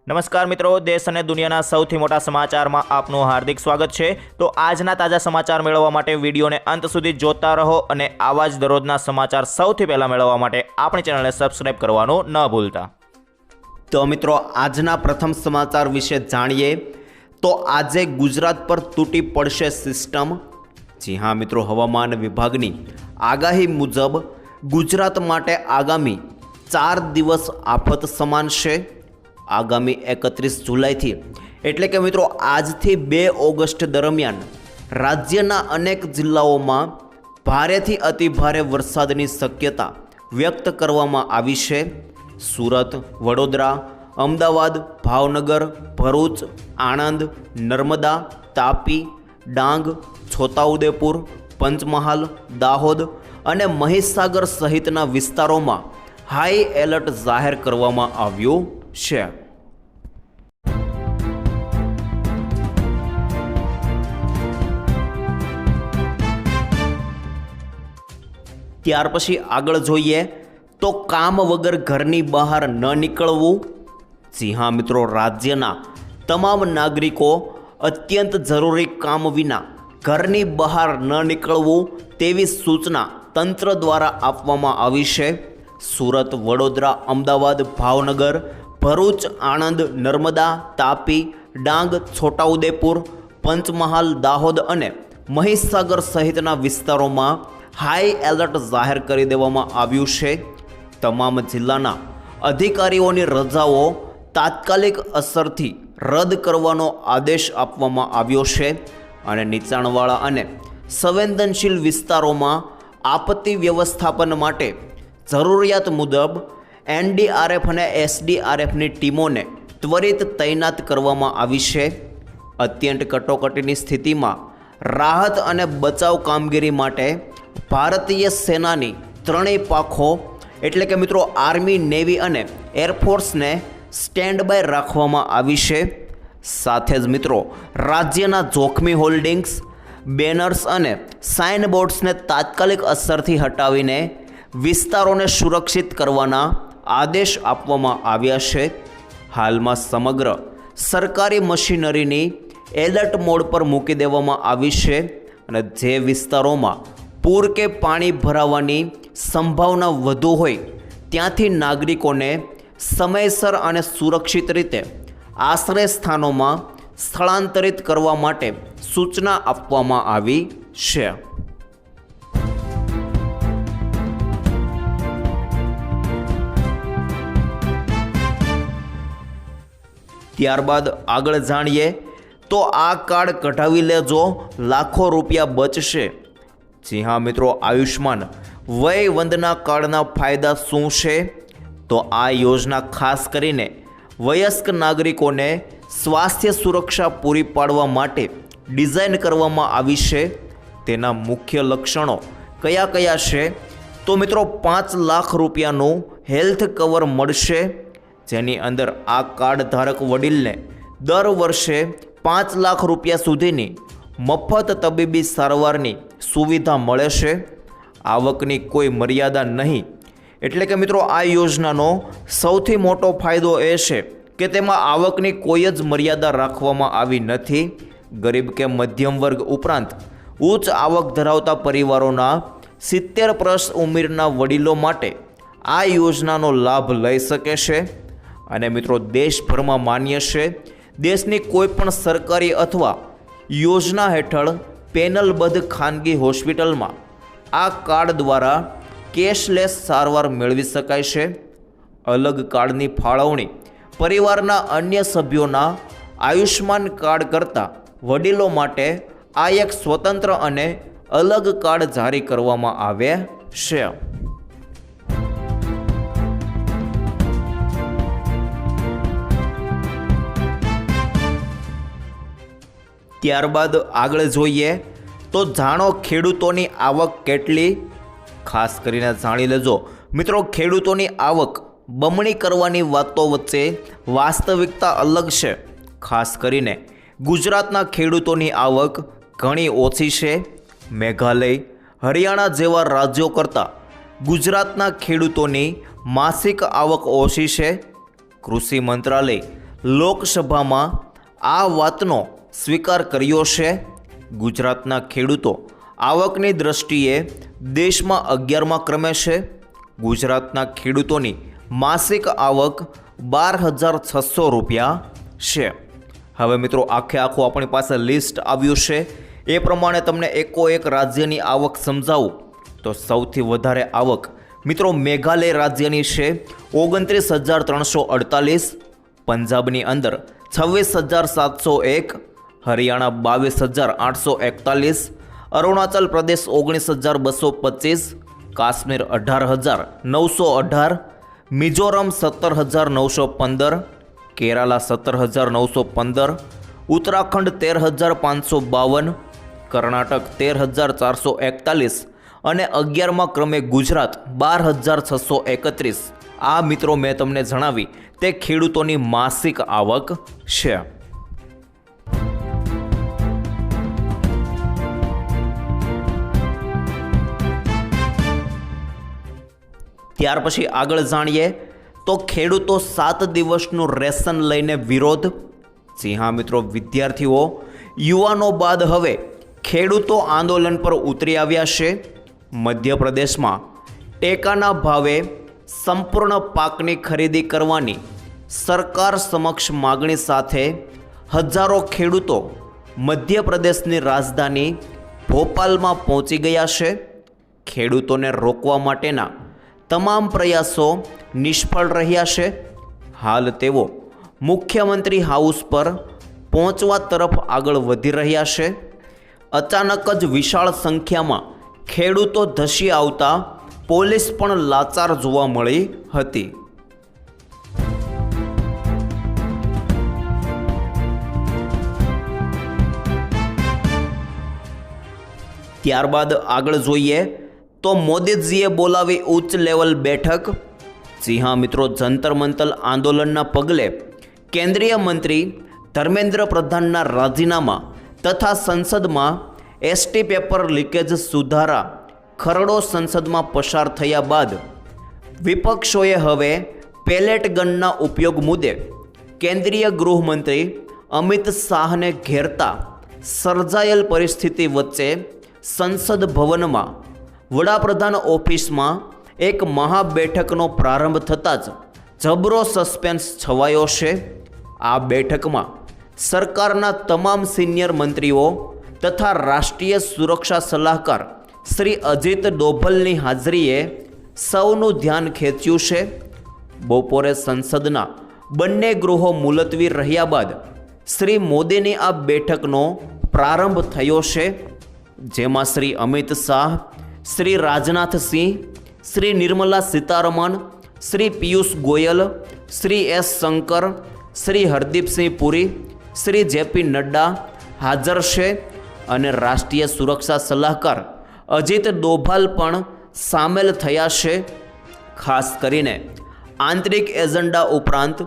નમસ્કાર મિત્રો, દેશ અને દુનિયાના સૌથી મોટા સમાચારમાં આપનું હાર્દિક સ્વાગત છે। તો આજના તાજા સમાચાર મેળવવા માટે વિડીયોને અંત સુધી જોતા રહો અને આવા જ દરરોજના સમાચાર સૌથી પહેલા મેળવવા માટે આપણી ચેનલને સબસ્ક્રાઇબ કરવાનું ન ભૂલતા। તો મિત્રો, આજના પ્રથમ સમાચાર વિશે જાણીએ તો આજે ગુજરાત પર તૂટી પડશે સિસ્ટમ। જી હા મિત્રો, હવામાન વિભાગની આગાહી મુજબ ગુજરાત માટે આગામી 4 દિવસ આફત સમાન છે। આગામી 31 જુલાઈથી એટલે કે મિત્રો આજથી 2 ઓગસ્ટ દરમિયાન રાજ્યના અનેક જિલ્લાઓમાં ભારેથી અતિભારે વરસાદની શક્યતા વ્યક્ત કરવામાં આવી છે। સુરત, વડોદરા, અમદાવાદ, ભાવનગર, ભરૂચ, આણંદ, નર્મદા, તાપી, ડાંગ, છોટાઉદેપુર, પંચમહાલ, દાહોદ અને મહીસાગર સહિતના વિસ્તારોમાં હાઈ એલર્ટ જાહેર કરવામાં આવ્યું છે। ત્યાર પછી આગળ જોઈએ તો કામ વગર ઘરની બહાર ન નીકળવું। જી હા મિત્રો, રાજ્યના તમામ નાગરિકો અત્યંત જરૂરી કામ વિના ઘરની બહાર ન નીકળવું તેવી સૂચના તંત્ર દ્વારા આપવામાં આવી છે। સુરત, વડોદરા, અમદાવાદ, ભાવનગર, ભરૂચ, આણંદ, નર્મદા, તાપી, ડાંગ, છોટાઉદેપુર, પંચમહાલ, દાહોદ અને મહીસાગર સહિતના વિસ્તારોમાં હાઈ એલર્ટ જાહેર કરી દેવામાં આવ્યું છે। તમામ જિલ્લાના અધિકારીઓની રજાઓ તાત્કાલિક અસરથી રદ કરવાનો આદેશ આપવામાં આવ્યો છે અને નીચાણવાળા અને સંવેદનશીલ વિસ્તારોમાં આપત્તિ વ્યવસ્થાપન માટે જરૂરિયાત મુજબ એનડીઆરએફ અને એસડીઆરએફની ટીમોને ત્વરિત તૈનાત કરવામાં આવી છે। અત્યંત કટોકટીની સ્થિતિમાં રાહત અને બચાવ કામગીરી માટે ભારતીય સેનાની ત્રણેય પાંખો એટલે કે મિત્રો આર્મી, નેવી અને એરફોર્સને સ્ટેન્ડ બાય રાખવામાં આવી છે। સાથે જ મિત્રો રાજ્યના જોખમી હોલ્ડિંગ્સ, બેનર્સ અને સાઇનબોર્ડ્સને તાત્કાલિક અસરથી હટાવીને વિસ્તારોને સુરક્ષિત કરવાના આદેશ આપવામાં આવ્યા છે। હાલમાં સમગ્ર સરકારી મશીનરીની એલર્ટ મોડ પર મૂકી દેવામાં આવી છે અને જે વિસ્તારોમાં પૂર કે પાણી ભરાવાની સંભાવના વધુ હોય ત્યાંથી નાગરિકોને સમયસર અને સુરક્ષિત રીતે આશ્રય સ્થાનોમાં સ્થળાંતરિત કરવા માટે સૂચના આપવામાં આવી છે। ત્યારબાદ આગળ જાણીએ તો આ કાર્ડ કઢાવી લેજો, લાખો રૂપિયા બચશે। જી હા મિત્રો, આયુષ્માન વય વંદના કાર્ડના ફાયદા શું છે? તો આ યોજના ખાસ કરીને વયસ્ક નાગરિકોને સ્વાસ્થ્ય સુરક્ષા પૂરી પાડવા માટે ડિઝાઇન કરવામાં આવી છે। તેના મુખ્ય લક્ષણો કયા કયા છે? તો મિત્રો 5 લાખ રૂપિયાનું હેલ્થ કવર મળશે, જેની અંદર આ કાર્ડ ધારક વડીલને દર વર્ષે 5 લાખ રૂપિયા સુધીની મફત તબીબી સારવારની સુવિધા મળે છે। આવકની કોઈ મર્યાદા નહીં, એટલે કે મિત્રો આ યોજનાનો સૌથી મોટો ફાયદો એ છે કે તેમાં આવકની કોઈ જ મર્યાદા રાખવામાં આવી નથી। ગરીબ કે મધ્યમ વર્ગ ઉપરાંત ઉચ્ચ આવક ધરાવતા પરિવારોના 70+ ઉંમરના વડીલો માટે આ યોજનાનો લાભ લઈ શકે છે અને મિત્રો દેશભરમાં માન્ય છે। દેશની કોઈ પણ સરકારી અથવા યોજના હેઠળ પેનલબદ્ધ ખાનગી હોસ્પિટલમાં આ કાર્ડ દ્વારા કેશલેસ સારવાર મેળવી શકાય છે। અલગ કાર્ડની ફાળવણી પરિવારના અન્ય સભ્યોના આયુષ્માન કાર્ડ કરતાં વડીલો માટે આ એક સ્વતંત્ર અને અલગ કાર્ડ જારી કરવામાં આવે છે। ત્યારબાદ આગળ જોઈએ તો જાણો ખેડૂતોની આવક કેટલી? ખાસ કરીને જાણી લેજો મિત્રો, ખેડૂતોની આવક બમણી કરવાની વાતો વચ્ચે વાસ્તવિકતા અલગ છે। ખાસ કરીને ગુજરાતના ખેડૂતોની આવક ઘણી ઓછી છે। મેઘાલય, હરિયાણા જેવા રાજ્યો કરતાં ગુજરાતના ખેડૂતોની માસિક આવક ઓછી છે। કૃષિ મંત્રાલય લોકસભામાં આ વાતનો સ્વીકાર કર્યો છે. ગુજરાતના ખેડૂતો આવકની દ્રષ્ટિએ દેશમાં 11મા ક્રમે છે. ગુજરાતના ખેડૂતોની માસિક આવક 12,600 રૂપિયા છે. હવે મિત્રો આખે આખું આપણી પાસે લિસ્ટ આવ્યું છે. એ પ્રમાણે તમને એકોએક રાજ્યની આવક સમજાવું તો સૌથી વધારે આવક મિત્રો મેઘાલય રાજ્યની છે 29,348, પંજાબની અંદર 26,701, હરિયાણા 22,841, અરુણાચલ પ્રદેશ 19,225, કાશ્મીર 18,918, મિઝોરમ 17,915, કેરાલા 17,915, ઉત્તરાખંડ 13,552, કર્ણાટક 13,441 અને 11મા ક્રમે ગુજરાત 12,631. આ મિત્રો મેં તમને જણાવી તે ખેડૂતોની માસિક આવક છે. ત્યાર પછી આગળ જાણીએ તો ખેડૂતો 7 દિવસનું રેશન લઈને વિરોધ. જી હા મિત્રો, વિદ્યાર્થીઓ યુવાનો બાદ હવે ખેડૂતો આંદોલન પર ઉતરી આવ્યા છે. મધ્યપ્રદેશમાં ટેકાના ભાવે સંપૂર્ણ પાકની ખરીદી કરવાની સરકાર સમક્ષ માગણી સાથે હજારો ખેડૂતો મધ્યપ્રદેશની રાજધાની ભોપાલમાં પહોંચી ગયા છે. ખેડૂતોને રોકવા માટેના તમામ પ્રયાસો નિષ્ફળ રહ્યા છે. હાલ તેઓ મુખ્યમંત્રી હાઉસ પર પહોંચવા તરફ આગળ વધી રહ્યા છે. અચાનક જ વિશાળ સંખ્યામાં ખેડૂતો ધસી આવતા પોલીસ પણ લાચાર જોવા મળી હતી. ત્યારબાદ આગળ જોઈએ તો મોદીજીએ બોલાવી ઉચ્ચ લેવલ બેઠક. જી હા મિત્રો, જંતર મંતર આંદોલનના પગલે કેન્દ્રીય મંત્રી ધર્મેન્દ્ર પ્રધાનના રાજીનામા તથા સંસદમાં એસટી પેપર લીકેજ સુધારા ખરડો સંસદમાં પસાર થયા બાદ વિપક્ષોએ હવે પેલેટ ગનના ઉપયોગ મુદ્દે કેન્દ્રીય ગૃહમંત્રી અમિત શાહને ઘેરતા સર્જાયેલ પરિસ્થિતિ વચ્ચે સંસદ ભવનમાં વડાપ્રધાન ઓફિસમાં એક મહાબેઠકનો પ્રારંભ થતાં જ જબરો સસ્પેન્સ છવાયો છે. આ બેઠકમાં સરકારના તમામ સિનિયર મંત્રીઓ તથા રાષ્ટ્રીય સુરક્ષા સલાહકાર શ્રી અજીત ડોભલની હાજરીએ સૌનું ધ્યાન ખેંચ્યું છે. બપોરે સંસદના બંને ગૃહો મુલતવી રહ્યા બાદ શ્રી મોદીની આ બેઠકનો પ્રારંભ થયો છે, જેમાં શ્રી અમિત શાહ, શ્રી રાજનાથસિંહ, શ્રી નિર્મલા સીતારમણ, શ્રી પિયુષ ગોયલ, શ્રી એસ શંકર, શ્રી હરદીપસિંહ પુરી, શ્રી જેપી નડ્ડા હાજર છે અને રાષ્ટ્રીય સુરક્ષા સલાહકાર અજીત ડોભાલ પણ સામેલ થયા છે. ખાસ કરીને આંતરિક એજન્ડા ઉપરાંત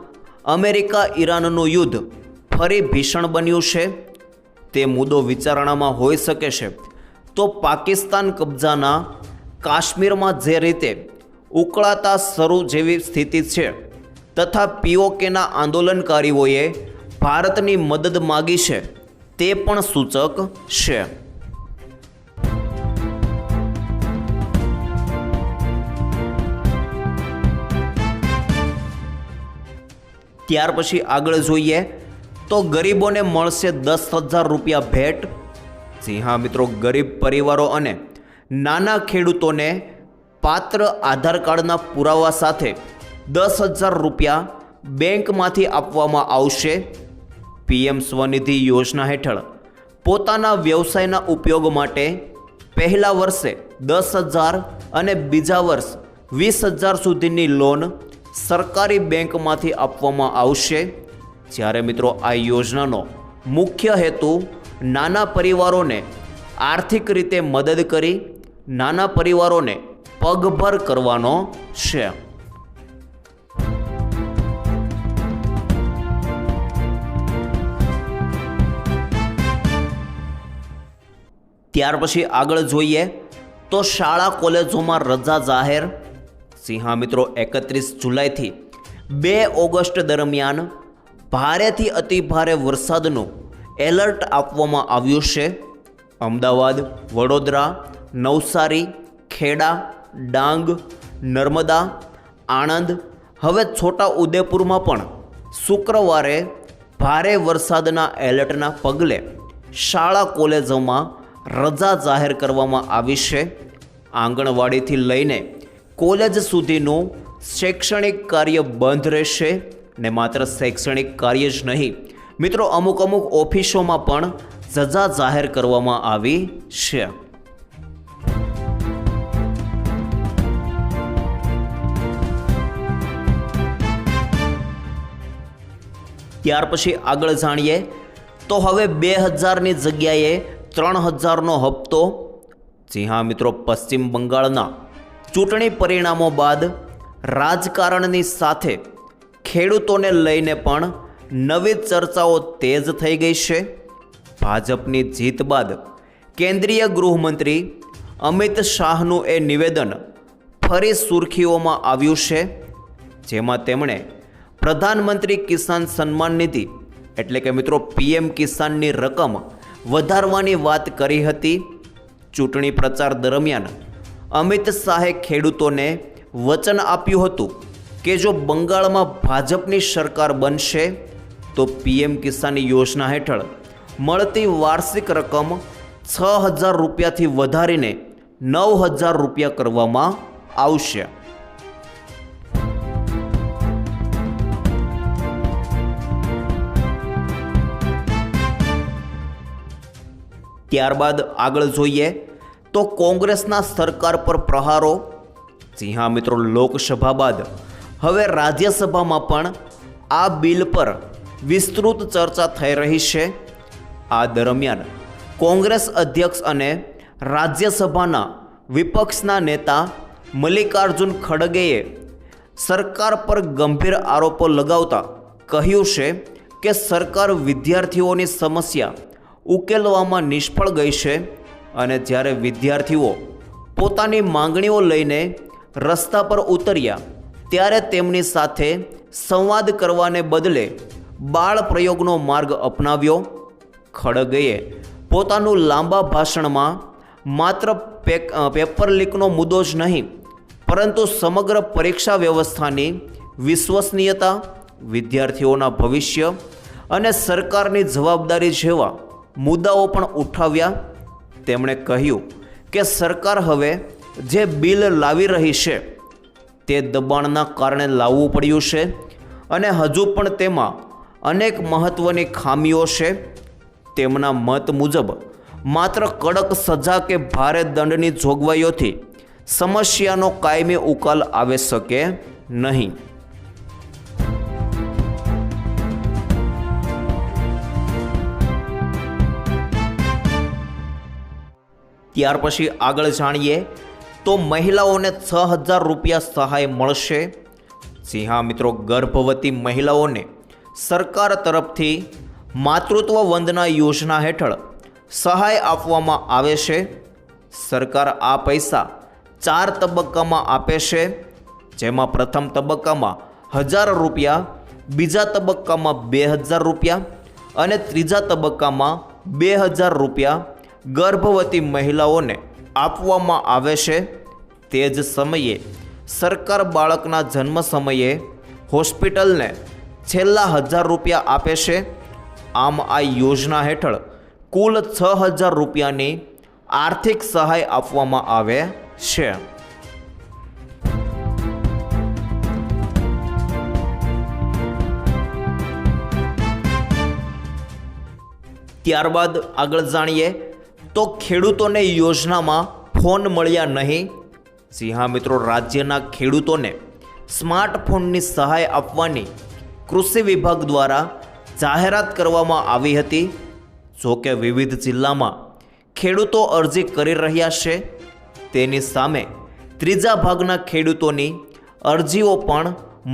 અમેરિકા ઈરાનનું યુદ્ધ ફરી ભીષણ બન્યું છે તે મુદ્દો વિચારણામાં હોઈ શકે છે. તો પાકિસ્તાન કબજાના કાશ્મીરમાં જે રીતે ઉકળાતા શરૂ જેવી સ્થિતિ છે તથા પીઓકેના આંદોલનકારીઓએ ભારતની મદદ માગી છે તે પણ સૂચક છે. ત્યાર પછી આગળ જોઈએ તો ગરીબોને મળશે 10,000 રૂપિયા ભેટ. જી હા મિત્રો, ગરીબ પરિવારો અને નાના ખેડૂતોને પાત્ર આધાર કાર્ડના પુરાવા સાથે 10,000 રૂપિયા બેંકમાંથી આપવામાં આવશે. પીએમ સ્વનિધિ યોજના હેઠળ પોતાના વ્યવસાયના ઉપયોગ માટે પહેલા વર્ષે 10,000 અને બીજા વર્ષ 20,000 સુધીની લોન સરકારી બેંકમાંથી આપવામાં આવશે. જ્યારે મિત્રો આ યોજનાનો મુખ્ય હેતુ નાના પરિવારોને આર્થિક રીતે મદદ કરી નાના પરિવારોને પગભર કરવાનો છે. ત્યાર પછી આગળ જોઈએ તો શાળા કોલેજોમાં રજા જાહેર. જી હા મિત્રો, 31 જુલાઈથી 2 ઓગસ્ટ દરમિયાન ભારેથી અતિભારે વરસાદનું એલર્ટ આપવામાં આવ્યું છે. અમદાવાદ, વડોદરા, નવસારી, ખેડા, ડાંગ, નર્મદા, આણંદ, હવે છોટા ઉદેપુરમાં પણ શુક્રવારે ભારે વરસાદના એલર્ટના પગલે શાળા કોલેજોમાં રજા જાહેર કરવામાં આવી છે. આંગણવાડીથી લઈને કોલેજ સુધીનું શૈક્ષણિક કાર્ય બંધ રહેશે ને માત્ર શૈક્ષણિક કાર્ય જ નહીં મિત્રો, અમુક ઓફિસોમાં પણ રજા જાહેર કરવામાં આવી છે. ત્યાર પછી આગળ જાણીએ તો હવે 2000ની જગ્યાએ 3000નો હપ્તો. જી હા મિત્રો, પશ્ચિમ બંગાળના ચૂંટણી પરિણામો બાદ રાજકારણની સાથે ખેડૂતોને લઈને પણ નવી ચર્ચાઓ તેજ થઈ ગઈ છે. ભાજપની જીત બાદ કેન્દ્રીય ગૃહમંત્રી અમિત શાહનું એ નિવેદન ફરી સુર્ખીઓમાં આવ્યું છે, જેમાં તેમણે પ્રધાનમંત્રી કિસાન સન્માન નિધિ એટલે કે મિત્રો PM કિસાનની રકમ વધારવાની વાત કરી હતી. ચૂંટણી પ્રચાર દરમિયાન અમિત શાહે ખેડૂતોને વચન આપ્યું હતું કે જો બંગાળમાં ભાજપની સરકાર બનશે તો PM કિસાન યોજના હેઠળ મળતી વાર્ષિક રકમ 6000 રૂપિયાથી વધારીને 9000 રૂપિયા કરવામાં આવશે. ત્યારબાદ આગળ જોઈએ તો કોંગ્રેસના સરકાર પર પ્રહારો. જી હા મિત્રો, લોકસભા બાદ હવે રાજ્યસભામાં પણ આ બિલ પર વિસ્તૃત ચર્ચા થઈ રહી છે. આ દરમિયાન કોંગ્રેસ અધ્યક્ષ અને રાજ્યસભાના વિપક્ષના નેતા મલ્લિકાર્જુન ખડગેએ સરકાર પર ગંભીર આરોપો લગાવતા કહ્યું છે કે સરકાર વિદ્યાર્થીઓની સમસ્યા ઉકેલવામાં નિષ્ફળ ગઈ છે અને જ્યારે વિદ્યાર્થીઓ પોતાની માંગણીઓ લઈને રસ્તા પર ઉતર્યા ત્યારે તેમની સાથે સંવાદ કરવાને બદલે બાળ પ્રયોગનો માર્ગ અપનાવ્યો. ખડગેએ પોતાનું લાંબા ભાષણમાં માત્ર પેપર લીકનો મુદ્દો જ નહીં પરંતુ સમગ્ર પરીક્ષા વ્યવસ્થાની વિશ્વસનીયતા, વિદ્યાર્થીઓના ભવિષ્ય અને સરકારની જવાબદારી જેવા મુદ્દાઓ પણ ઉઠાવ્યા. તેમણે કહ્યું કે સરકાર હવે જે બિલ લાવી રહી છે તે દબાણના કારણે લાવવું પડ્યું છે અને હજુ પણ તેમાં અનેક મહત્ત્વની ખામીઓ છે. તેમના મત મુજબ માત્ર કડક સજા કે ભારે દંડની જોગવાઈઓથી સમસ્યાનો કાયમી ઉકેલ આવી શકે નહીં. ત્યાર પછી આગળ જાણીએ તો મહિલાઓને 6000 રૂપિયા સહાય મળશે. જી હા મિત્રો, ગર્ભવતી મહિલાઓને સરકાર તરફથી માતૃત્વ વંદના યોજના હેઠળ સહાય આપવામાં આવે છે. સરકાર આ પૈસા 4 તબક્કામાં આપે છે, જેમાં પ્રથમ તબક્કામાં 1000 રૂપિયા, બીજા તબક્કામાં 2000 રૂપિયા અને ત્રીજા તબક્કામાં 2000 રૂપિયા ગર્ભવતી મહિલાઓને આપવામાં આવે છે. તે જ સમયે સરકાર બાળકના જન્મ સમયે હોસ્પિટલને છેલ્લા 1000 રૂપિયા આપે છે. આમ આ યોજના હેઠળ કુલ 6000 રૂપિયાની આર્થિક સહાય આપવામાં આવે છે. ત્યારબાદ આગળ જાણીએ તો ખેડૂતોને યોજનામાં ફોન મળ્યા નહીં. જી હા મિત્રો, રાજ્યના ખેડૂતોને સ્માર્ટફોનની સહાય આપવાની કૃષિ વિભાગ દ્વારા જાહેરાત કરવામાં આવી હતી. જોકે વિવિધ જિલ્લામાં ખેડૂતો અરજી કરી રહ્યા છે. તેની સામે ત્રીજા ભાગના ખેડૂતોની અરજીઓ પણ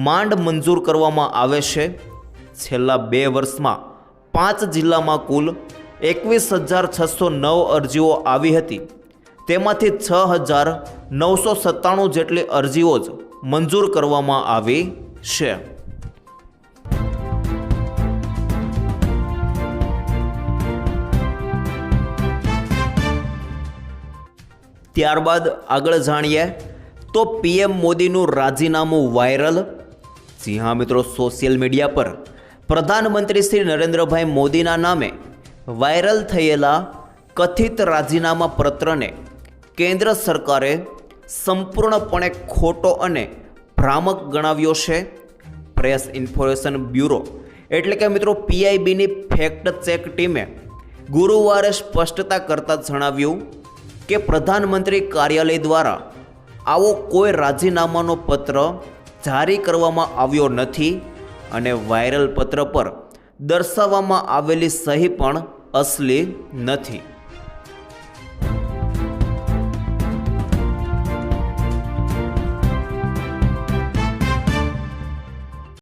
માંડ મંજૂર કરવામાં આવે છે. છેલ્લા 2 વર્ષમાં 5 જિલ્લામાં કુલ 21,609 અરજીઓ આવી હતી. તેમાંથી 6,997 જેટલી અરજીઓ જ મંજૂર કરવામાં આવી છે. ત્યારબાદ આગળ જાણીએ તો પીએમ મોદીનું રાજીનામું વાયરલ. જી હા મિત્રો, સોશિયલ મીડિયા પર પ્રધાનમંત્રી શ્રી નરેન્દ્રભાઈ મોદીના નામે વાયરલ થયેલા કથિત રાજીનામા પત્રને કેન્દ્ર સરકારે સંપૂર્ણપણે ખોટો અને ભ્રામક ગણાવ્યો છે. પ્રેસ ઇન્ફોર્મેશન બ્યુરો એટલે કે મિત્રો પીઆઈબીની ફેક્ટ ચેક ટીમે ગુરુવારે સ્પષ્ટતા કરતાં જણાવ્યું કે પ્રધાનમંત્રી કાર્યાલય દ્વારા આવો કોઈ રાજીનામાનો પત્ર જારી કરવામાં આવ્યો નથી અને વાયરલ પત્ર પર દર્શાવવામાં આવેલી સહી પણ અસલી નથી.